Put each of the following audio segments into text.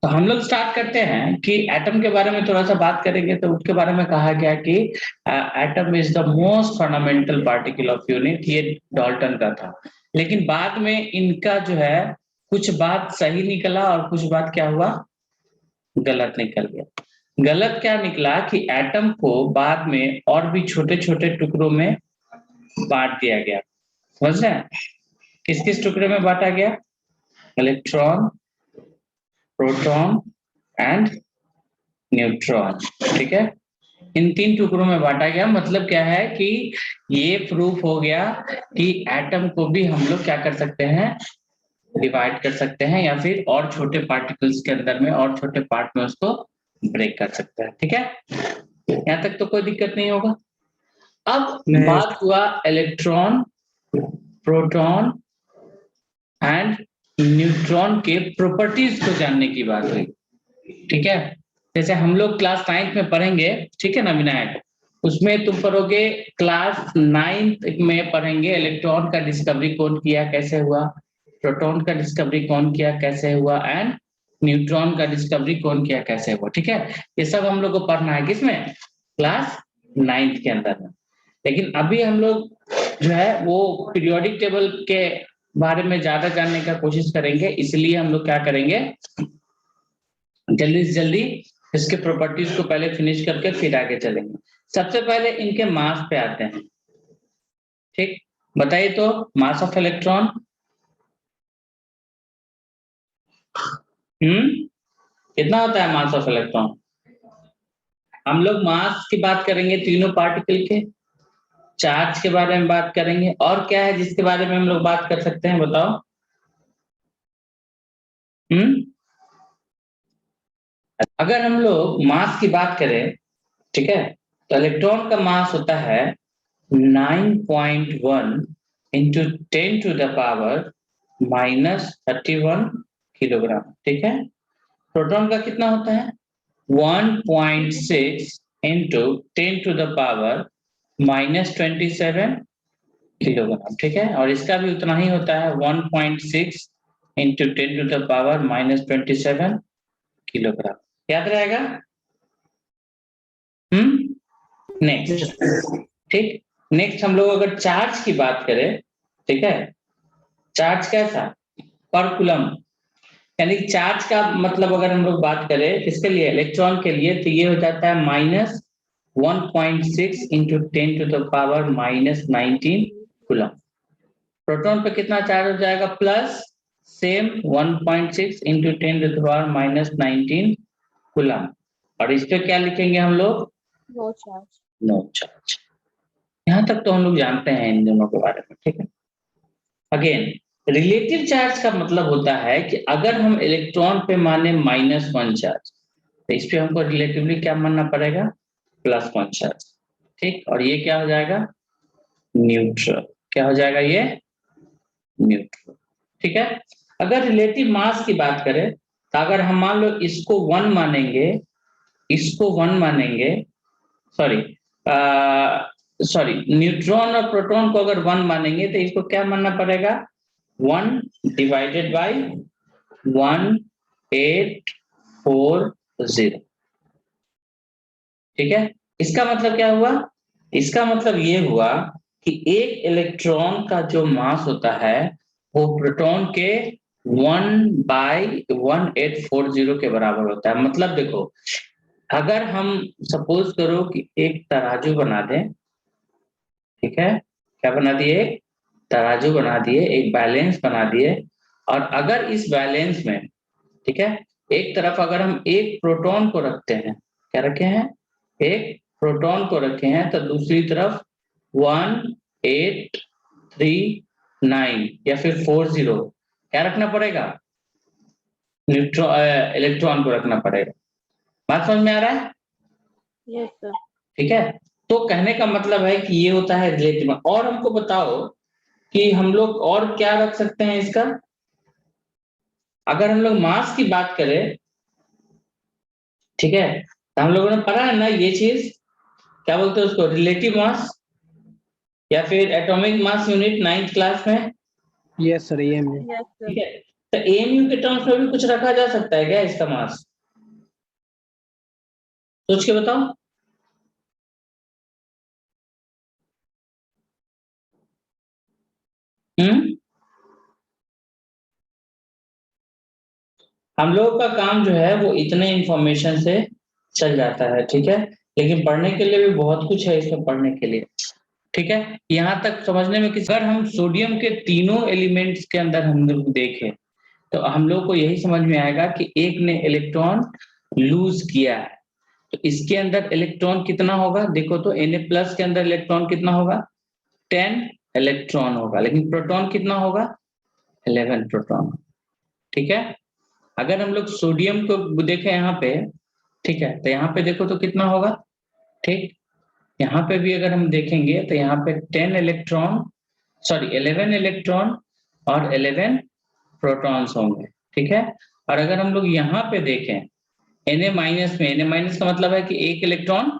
तो हम लोग स्टार्ट करते हैं कि एटम के बारे में थोड़ा सा बात करेंगे। तो उसके बारे में कहा गया कि atom is the most fundamental particle of unit, ये डाल्टन का था। लेकिन बाद में इनका जो है कुछ बात सही निकला और कुछ बात क्या हुआ, गलत निकल गया। गलत क्या निकला कि एटम को बाद में और भी छोटे छोटे टुकड़ों में बांट दिया गया। समझ रहे हैं? किस किस टुकड़े में बांटा गया? Electron, proton and neutron. ठीक है, इन तीन टुकड़ों में बांटा गया। मतलब क्या है कि ये प्रूफ हो गया कि एटम को भी हम लोग क्या कर सकते हैं, डिवाइड कर सकते हैं, या फिर और छोटे पार्टिकल्स के अंदर में और छोटे पार्ट में उसको ब्रेक कर सकते हैं। ठीक है, यहाँ तक तो कोई दिक्कत नहीं होगा। अब बात हुआ इलेक्ट्रॉन, प्रोटॉन एंड न्यूट्रॉन के प्रॉपर्टीज को जानने की बात हुई। ठीक है, जैसे हम लोग क्लास 9th में पढ़ेंगे, ठीक है ना विनायक, उसमें तुम पढ़ोगे क्लास 9th में पढ़ेंगे इलेक्ट्रॉन का डिस्कवरी कौन किया, कैसे हुआ, प्रोटॉन का डिस्कवरी कौन किया, कैसे हुआ, एंड न्यूट्रॉन का डिस्कवरी कौन किया, कैसे हुआ। ठीक है, ये सब हम लोग को पढ़ना है किसमें, क्लास 9th के अंदर में। लेकिन अभी हम लोग जो है वो पीरियोडिक टेबल के बारे में ज्यादा जानने का कोशिश करेंगे, इसलिए हम लोग क्या करेंगे, जल्दी से जल्दी इसके प्रॉपर्टीज को पहले फिनिश करके फिर आगे चलेंगे। सबसे पहले इनके मास पे आते हैं। ठीक, बताइए तो मास ऑफ इलेक्ट्रॉन। कितना होता है मास ऑफ इलेक्ट्रॉन? हम लोग मास की बात करेंगे तीनों पार्टिकल के, चार्ज के बारे में बात करेंगे, और क्या है जिसके बारे में हम लोग बात कर सकते हैं, बताओ। अगर हम लोग मास की बात करें, ठीक है, तो इलेक्ट्रॉन का मास होता है 9.1 into 10 to the power -31 kilogram. ठीक है, प्रोटॉन का कितना होता है 1.6 into 10 to the power -27 kilogram. ठीक है, और इसका भी उतना ही होता है 1.6 into 10 to the power -27 kilogram. याद रहेगा? नेक्स्ट, ठीक, नेक्स्ट हम लोग अगर चार्ज की बात करें, ठीक है, चार्ज कैसा, पर कूलम, यानी चार्ज का मतलब अगर हम लोग बात करें किसके लिए, इलेक्ट्रॉन के लिए, तो ये हो जाता है -1.6 into 10 to the power -19 coulomb. Proton पे कितना चार्ज हो जाएगा, plus same 1.6 into 10 to the power -19 coulomb. और इस पे क्या लिखेंगे हम लोग, नो चार्ज। No charge. यहां तक तो हम लोग जानते हैं इन दोनों के बारे में। ठीक है, अगेन रिलेटिव चार्ज का मतलब होता है कि अगर हम इलेक्ट्रॉन पे माने -1 चार्ज, तो इस पे हमको रिलेटिवली क्या मानना पड़ेगा, +1 चार्ज। ठीक, और ये क्या हो जाएगा, न्यूट्रल। क्या हो जाएगा ये, न्यूट्रल। ठीक है, अगर रिलेटिव मास की बात करें, तो अगर हम मान लो इसको 1 मानेंगे, इसको 1 मानेंगे, सॉरी सॉरी न्यूट्रॉन और प्रोटॉन को अगर 1 मानेंगे तो इसको क्या मानना पड़ेगा, 1 डिवाइडेड बाय 1840। ठीक है, इसका मतलब क्या हुआ, इसका मतलब ये हुआ कि एक इलेक्ट्रॉन का जो मास होता है वो प्रोटॉन के 1/1840 के बराबर होता है। मतलब देखो, अगर हम सपोज करो कि एक तराजू बना दें, ठीक है, क्या बना दिए, तराजू बना दिए, एक बैलेंस बना दिए, और अगर इस बैलेंस में, ठीक है, एक तरफ अगर हम एक प्रोटॉन को रखते हैं, क्या रखे हैं, एक प्रोटॉन को रखे हैं, तो दूसरी तरफ 1839 या फिर 40 क्या रखना पड़ेगा, न्यूट्रॉन इलेक्ट्रॉन को रखना पड़ेगा। बात समझ में आ रहा है? Yes sir. ठीक है, तो कहने का मतलब है कि ये होता है रिलेटिव। और हमको बताओ कि हम लोग और क्या रख सकते हैं इसका, अगर हम लोग मास की बात करें, ठीक है, तो हम लोगों ने पढ़ा है ना ये चीज, क्या बोलते हैं उसको, रिलेटिव मास या फिर atomic mass unit 9th class में। यस सर, ये में। Yes sir. ठीक है, तो एएमयू के टर्म्स में भी कुछ रखा जा सकता है क्या इसका मास? सोच के बताओ। हम लोगों का काम जो है वो इतने इंफॉर्मेशन से चल जाता है, ठीक है, लेकिन पढ़ने के लिए भी बहुत कुछ है इसमें पढ़ने के लिए, ठीक है। यहाँ तक समझने में अगर हम सोडियम के तीनों एलिमेंट्स के अंदर हम लोग देखें तो हम लोग को यही समझ में आएगा कि एक ने इलेक्ट्रॉन लूज किया है, तो इसके अंदर इलेक्ट्रॉन कितना होगा? देखो तो Na+ के अंदर इलेक्ट्रॉन कितना होगा? 10 इलेक्ट्रॉन होगा, लेकिन प्रोटॉन कितना होगा? 11 प्रोटॉन, ठीक है। अगर हम लोग सोडियम को देखें यहाँ पे, ठीक है, तो यहाँ पे देखो तो कितना होगा, ठीक। यहाँ पे भी अगर हम देखेंगे तो यहाँ पे 10 इलेक्ट्रॉन, सॉरी 11 इलेक्ट्रॉन और 11 प्रोटॉन्स होंगे, ठीक है। और अगर हम लोग यहाँ पे देखें Na- में, Na- का मतलब है कि एक इलेक्ट्रॉन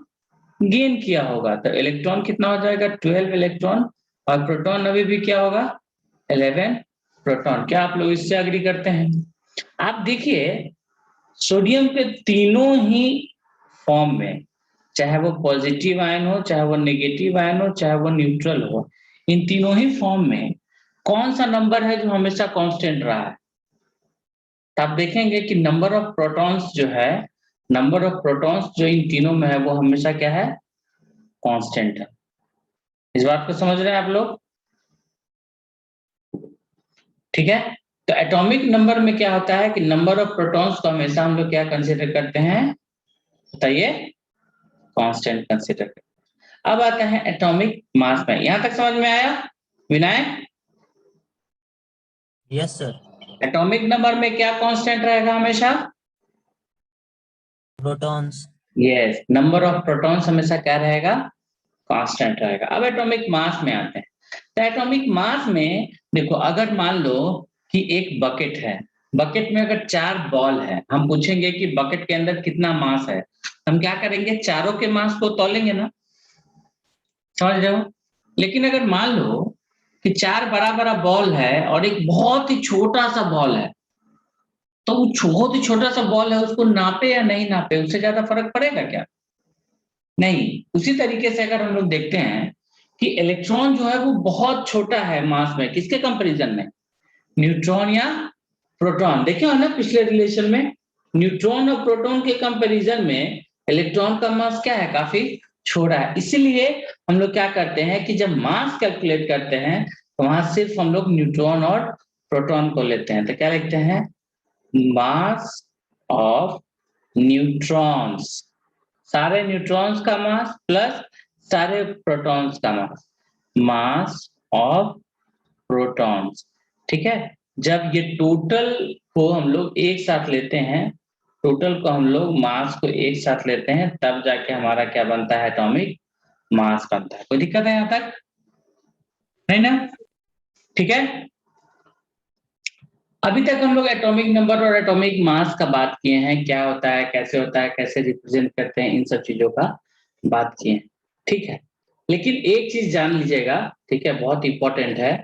गेन किया होगा, तो इलेक्ट्रॉन कितना हो जाएगा? 12 इलेक्ट्रॉन, और प्रोटॉन अभी भी क्या होगा? 11 प्रोटॉन। क्या आप लोग इससे एग्री करते हैं? आप देखिए सोडियम के तीनों ही फॉर्म में, चाहे वो पॉजिटिव आयन हो, चाहे वो नेगेटिव आयन हो, चाहे वो न्यूट्रल हो, इन तीनों ही फॉर्म में कौन सा नंबर है जो हमेशा कांस्टेंट रहा है? तो आप देखेंगे कि नंबर ऑफ प्रोटॉन्स जो है, नंबर ऑफ प्रोटॉन्स जो इन तीनों में है वो हमेशा क्या है? कांस्टेंट है। इस बात को समझ रहे हैं आप लोग? ठीक है। तो एटॉमिक नंबर में क्या होता है कि नंबर ऑफ प्रोटॉन्स को हमेशा हम लोग क्या कंसीडर करते हैं? बताइए। कांस्टेंट कंसीडर करते हैं। अब आता है एटॉमिक मास में। यहां तक समझ में आया Vinayak? Yes sir. Atomic number में क्या कांस्टेंट रहेगा हमेशा? Protons. Yes, number of protons हमेशा क्या रहेगा? कांस्टेंट रहेगा। अब एटॉमिक मास में आते हैं। तो एटॉमिक मास में देखो, अगर मान लो कि एक बकेट है, बकेट में अगर 4 बॉल है, हम पूछेंगे कि बकेट के अंदर कितना मास है, हम क्या करेंगे? चारों के मास को तौलेंगे ना, समझ रहे हो। लेकिन अगर मान लो कि 4 बड़ा बड़ा बॉल है और एक बहुत ही छोटा सा बॉल है, तो वो बहुत ही छोटा सा बॉल है, उसको नापे या नहीं नापे, उससे ज्यादा फर्क पड़ेगा क्या? नहीं। उसी तरीके से अगर हम लोग देखते हैं कि इलेक्ट्रॉन जो है वो बहुत छोटा है मास में, किसके कंपैरिजन में? न्यूट्रॉन या प्रोटॉन। देखे हो ना पिछले रिलेशन में, न्यूट्रॉन और प्रोटॉन के कंपैरिजन में इलेक्ट्रॉन का मास क्या है? काफी छोटा है। इसीलिए हम लोग क्या करते हैं कि जब मास कैलकुलेट करते हैं तो वहां सिर्फ हम लोग न्यूट्रॉन और प्रोटॉन को लेते हैं। तो क्या लिखते हैं? मास ऑफ न्यूट्रॉन्स, सारे न्यूट्रॉन्स का मास प्लस सारे प्रोटॉन्स का मास, मास ऑफ प्रोटॉन्स, ठीक है। जब ये टोटल को हम लोग एक साथ लेते हैं, टोटल को हम लोग मास को एक साथ लेते हैं, तब जाके हमारा क्या बनता है? एटॉमिक मास बनता है। कोई दिक्कत है यहां तक? नहीं ना? ठीक है। अभी तक हम लोग एटॉमिक नंबर और एटॉमिक मास का बात किए हैं, क्या होता है, कैसे होता है, कैसे रिप्रेजेंट करते हैं, इन सब चीजों का बात किए हैं, ठीक है। लेकिन एक चीज जान लीजिएगा, ठीक है, बहुत इंपॉर्टेंट है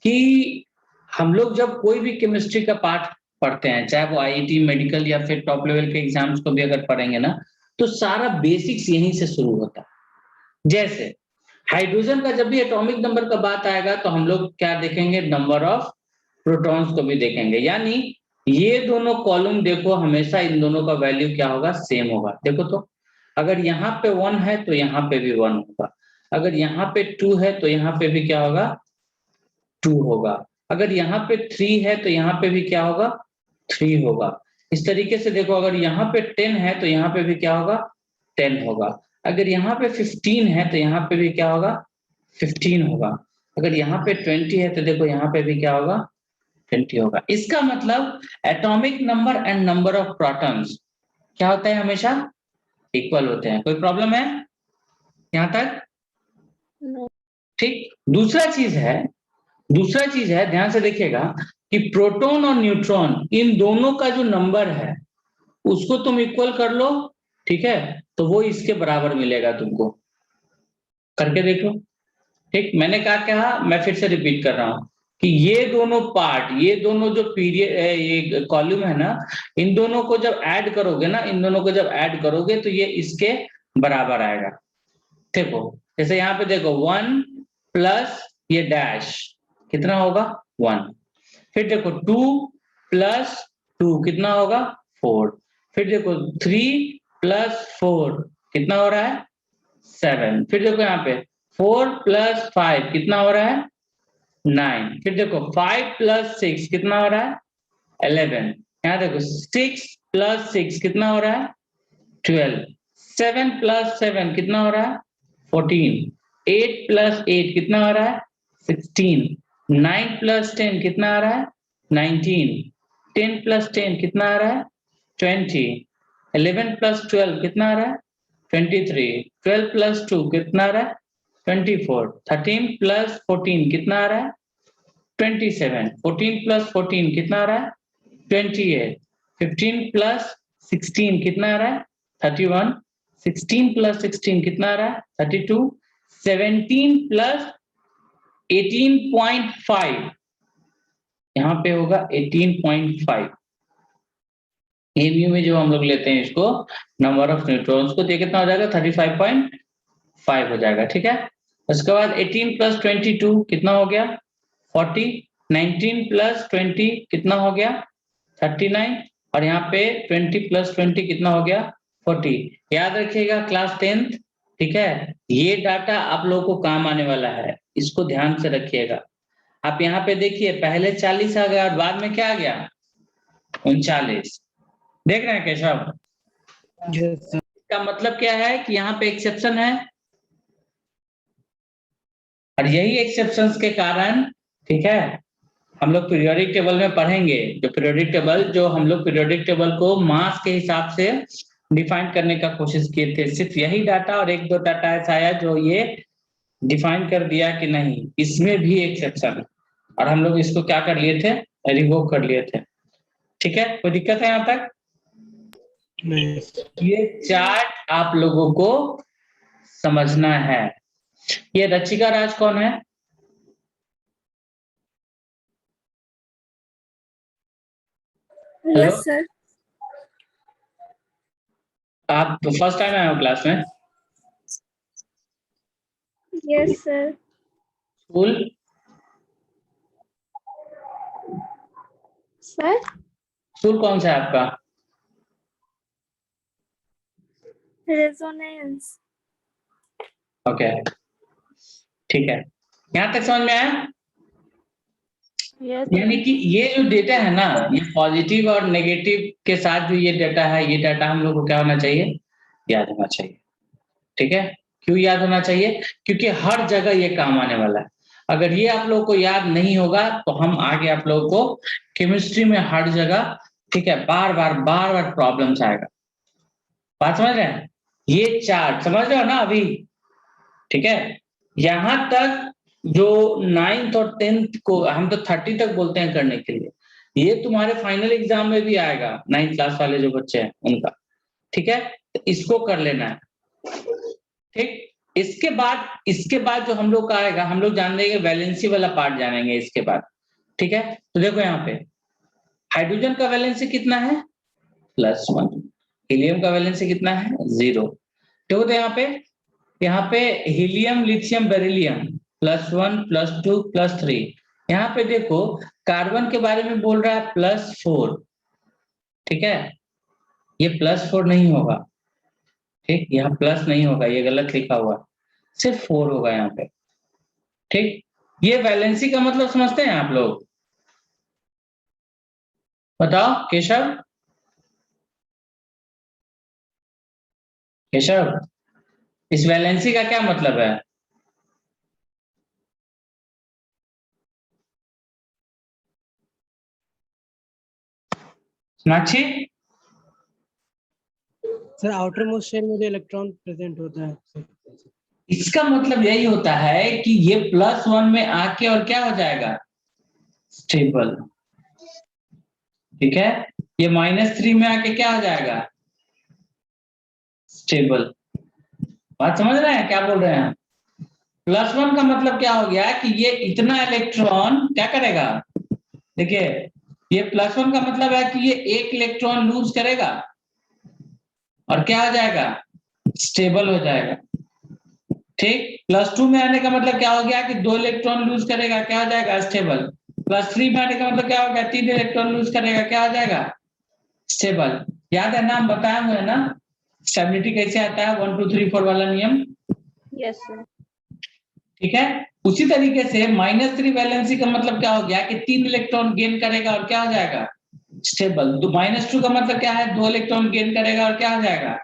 कि हम लोग जब कोई भी केमिस्ट्री का पार्ट पढ़ते हैं, चाहे वो आईआईटी, मेडिकल या फिर टॉप लेवल के एग्जाम्स को भी अगर पढ़ेंगे ना, तो सारा बेसिक्स यहीं से शुरू होता है। जैसे हाइड्रोजन का जब भी एटॉमिक नंबर का बात आएगा तो हम लोग क्या देखेंगे? नंबर ऑफ प्रोटॉन्स को भी देखेंगे, यानी ये दोनों कॉलम देखो, हमेशा इन दोनों का वैल्यू क्या होगा? सेम होगा। देखो तो अगर यहाँ पे 1 है तो यहाँ पे भी 1 होगा, अगर यहाँ पे 2 है तो यहाँ पे भी क्या होगा? 2 होगा, अगर यहाँ पे 3 है तो यहाँ पे भी क्या होगा? 3 होगा। इस तरीके से देखो, अगर यहाँ पे 10 है तो यहाँ पे भी क्या होगा? 10 होगा, अगर यहाँ पे 15 है तो यहाँ पे भी क्या होगा? 15 होगा, अगर यहाँ पे 20 है तो देखो यहाँ पे भी क्या होगा? 20 होगा। इसका मतलब atomic number and number of protons क्या होता है? हमेशा इक्वल होते हैं। कोई प्रॉब्लम है यहां तक? No. ठीक। दूसरा चीज है, ध्यान से देखिएगा कि प्रोटॉन और न्यूट्रॉन इन दोनों का जो नंबर है उसको तुम इक्वल कर लो, ठीक है, तो वो इसके बराबर मिलेगा तुमको। करके देख लो। ठीक, मैंने कहा मैं फिर से रिपीट कर रहा हूं कि ये दोनों पार्ट, ये दोनों जो पीरियड, ये कॉलम है ना, इन दोनों को जब ऐड करोगे ना, इन दोनों को जब ऐड करोगे तो ये इसके बराबर आएगा। देखो जैसे यहाँ पे देखो 1 प्लस ये डैश कितना होगा 1, फिर देखो 2 प्लस 2 कितना होगा 4, फिर देखो 3 प्लस 4 कितना हो रहा है 7, फिर देखो यहाँ पे 4 प्लस 5 कितना हो रहा है 9, फिर देखो 5 प्लस 6 कितना हो रहा है 11, यहाँ देखो 6 प्लस 6 कितना हो रहा है 12, 7 प्लस 7 कितना हो रहा है 14, 8 प्लस 8 कितना हो रहा है 16, 9 प्लस 10 कितना आ रहा है 19, 10 प्लस 10 कितना आ रहा है 20, 11 प्लस 12 कितना आ रहा है 23, 12 प्लस 2 कितना आ रहा है 24, 13 प्लस 14 कितना आ रहा है 27, 14 प्लस 14 कितना आ रहा है 28, 15 प्लस 16 कितना आ रहा है 31, 16 प्लस 16 कितना आ रहा है 32, 17 प्लस 18.5 यहाँ पे होगा 18.5। एमयू में जो हम लोग लेते हैं इसको नंबर ऑफ न्यूट्रॉन्स को, तो कितना हो जाएगा 35.5 हो जाएगा। ठीक है, उसके बाद 18 प्लस 22 कितना हो गया 40, 19 प्लस 20 कितना हो गया 39, और यहाँ पे 20 प्लस 20 कितना हो गया 40। याद रखिएगा क्लास 10th, ठीक है, ये डाटा आप लोगों को काम आने वाला है, इसको ध्यान से रखिएगा। आप यहाँ पे देखिए पहले 40 आ गया और बाद में क्या आ गया 39, देख रहे हैं केशव? इसका मतलब क्या है कि यहाँ पे एक्सेप्शन है, और यही एक्सेप्शंस के कारण, ठीक है, हम लोग पीरियोडिक टेबल में पढ़ेंगे, जो पीरियोडिक टेबल, जो हम लोग पीरियोडिक टेबल को मास के हिसाब से डिफाइन करने का कोशिश किए थे, सिर्फ यही डाटा और एक दो डाटा ऐसा आया जो ये डिफाइन कर दिया कि नहीं इसमें भी एक्सेप्शन है, और हम लोग इसको क्या कर लिए थे रिवोक कर लिए थे। ठीक है, कोई दिक्कत है यहाँ तक? नहीं। ये चार्ट आप लोगों को समझना है। ये रचिका राज कौन है? Yes sir. आप तो फर्स्ट टाइम आए हो क्लास में? Yes sir. School? Sir school कौन सा है आपका? रेजोनेंस। ओके, ठीक है, यहाँ तक समझ में आया? यस यानी कि ये जो डेटा है ना, ये पॉजिटिव और नेगेटिव के साथ जो ये डेटा है, ये डाटा हम लोग को क्या होना चाहिए याद होना चाहिए। ठीक है, क्यों याद होना चाहिए? क्योंकि हर जगह ये काम आने वाला है। अगर ये आप लोगों को याद नहीं होगा तो हम आगे आप लोगों को केमिस्ट्री में हर जगह, ठीक है, बार बार प्रॉब्लम्स आएगा। बात समझ रहे हैं? ये चार्ट समझ रहे हो ना अभी? ठीक है, यहां तक जो 9th और 10th को हम तो 30 तक बोलते हैं करने के लिए, ये तुम्हारे फाइनल एग्जाम में भी आएगा 9th क्लास वाले जो बच्चे हैं उनका। ठीक है, तो इसको कर लेना है। ठीक, इसके बाद जो हम लोग का आएगा, हम लोग जान लेंगे वैलेंसी वाला पार्ट जानेंगे इसके बाद। ठीक है, तो देखो यहाँ पे हाइड्रोजन का वैलेंसी कितना है +1, हीलियम का वैलेंसी कितना है 0। देखो तो यहाँ पे हीलियम लिथियम बेरिलियम +1 +2 +3, यहाँ पे देखो कार्बन के बारे में बोल रहा है +4। ठीक है, ये +4 नहीं होगा, ठीक, यहाँ प्लस नहीं होगा, ये गलत लिखा हुआ, सिर्फ 4 होगा यहाँ पे। ठीक, ये वैलेंसी का मतलब समझते हैं आप लोग? बताओ केशव, केशव, इस वैलेंसी का क्या मतलब है? Sonakshi? Sir outermost shell में जो इलेक्ट्रॉन प्रेजेंट होता है, इसका मतलब यही होता है कि ये +1 में आके और क्या हो जाएगा स्टेबल। ठीक है, ये -3 में आके क्या हो जाएगा स्टेबल। बात समझ रहे हैं क्या बोल रहे हैं? +1 का मतलब क्या हो गया कि ये इतना इलेक्ट्रॉन क्या करेगा, देखिए ये +1 का मतलब है कि ये एक इलेक्ट्रॉन लूज करेगा और क्या हो जाएगा, स्टेबल हो जाएगा। ठीक, +2 में आने का मतलब क्या हो गया कि 2 इलेक्ट्रॉन लूज करेगा, क्या हो जाएगा, स्टेबल। +3 में आने का मतलब क्या हो गया, 3 इलेक्ट्रॉन लूज करेगा, क्या हो जाएगा, स्टेबल। याद है ना, हम बताए हुए हैं ना स्टेबिलिटी कैसे आता है, 1 2 3 4 वाला नियम। Yes, sir. ठीक है, उसी तरीके से -3 वैलेंसी का मतलब क्या हो गया कि 3 इलेक्ट्रॉन गेन करेगा और क्या हो जाएगा, स्टेबल। -2 का मतलब क्या है, 2 इलेक्ट्रॉन गेन करेगा और क्या हो जाएगा,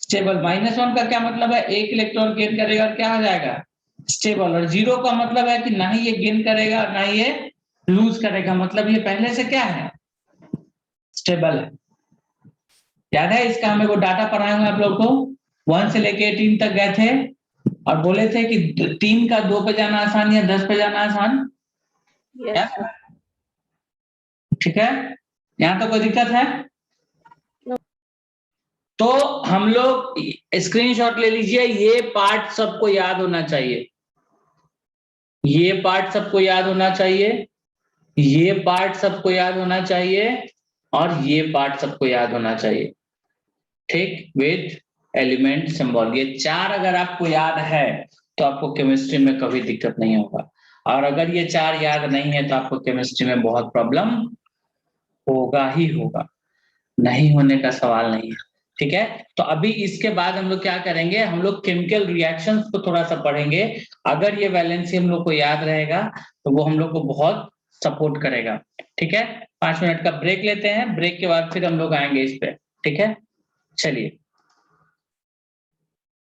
स्टेबल। -1 का क्या मतलब है, 1 इलेक्ट्रॉन गेन करेगा और क्या हो जाएगा, स्टेबल। और 0 का मतलब है कि ना ही ये गेन करेगा ना ही ये लूज करेगा, मतलब ये पहले से क्या है, स्टेबल है। याद है इसका हमें वो डाटा पढ़ाए हुए आप लोग को, 1 से लेके 18 तक गए थे और बोले थे कि 3 का 2 पे जाना आसान या 10 पे जाना आसान। Yes, sir. ठीक है, यहाँ तो कोई दिक्कत है? No. तो हम लोग स्क्रीनशॉट ले लीजिए, ये पार्ट सबको याद होना चाहिए, ये पार्ट सबको याद होना चाहिए, ये पार्ट सबको याद होना चाहिए और ये पार्ट सबको याद होना चाहिए। ठीक, विद एलिमेंट सिंबल, ये 4 अगर आपको याद है तो आपको केमिस्ट्री में कभी दिक्कत नहीं होगा, और अगर ये 4 याद नहीं है तो आपको केमिस्ट्री में बहुत प्रॉब्लम होगा ही होगा, नहीं होने का सवाल नहीं है। ठीक है, तो अभी इसके बाद हम लोग क्या करेंगे, हम लोग केमिकल रिएक्शंस को थोड़ा सा पढ़ेंगे। अगर ये वैलेंसी हम लोग को याद रहेगा तो वो हम लोग को बहुत सपोर्ट करेगा। ठीक है, 5 मिनट का ब्रेक लेते हैं, ब्रेक के बाद फिर हम लोग आएंगे इस पे। ठीक है, चलिए।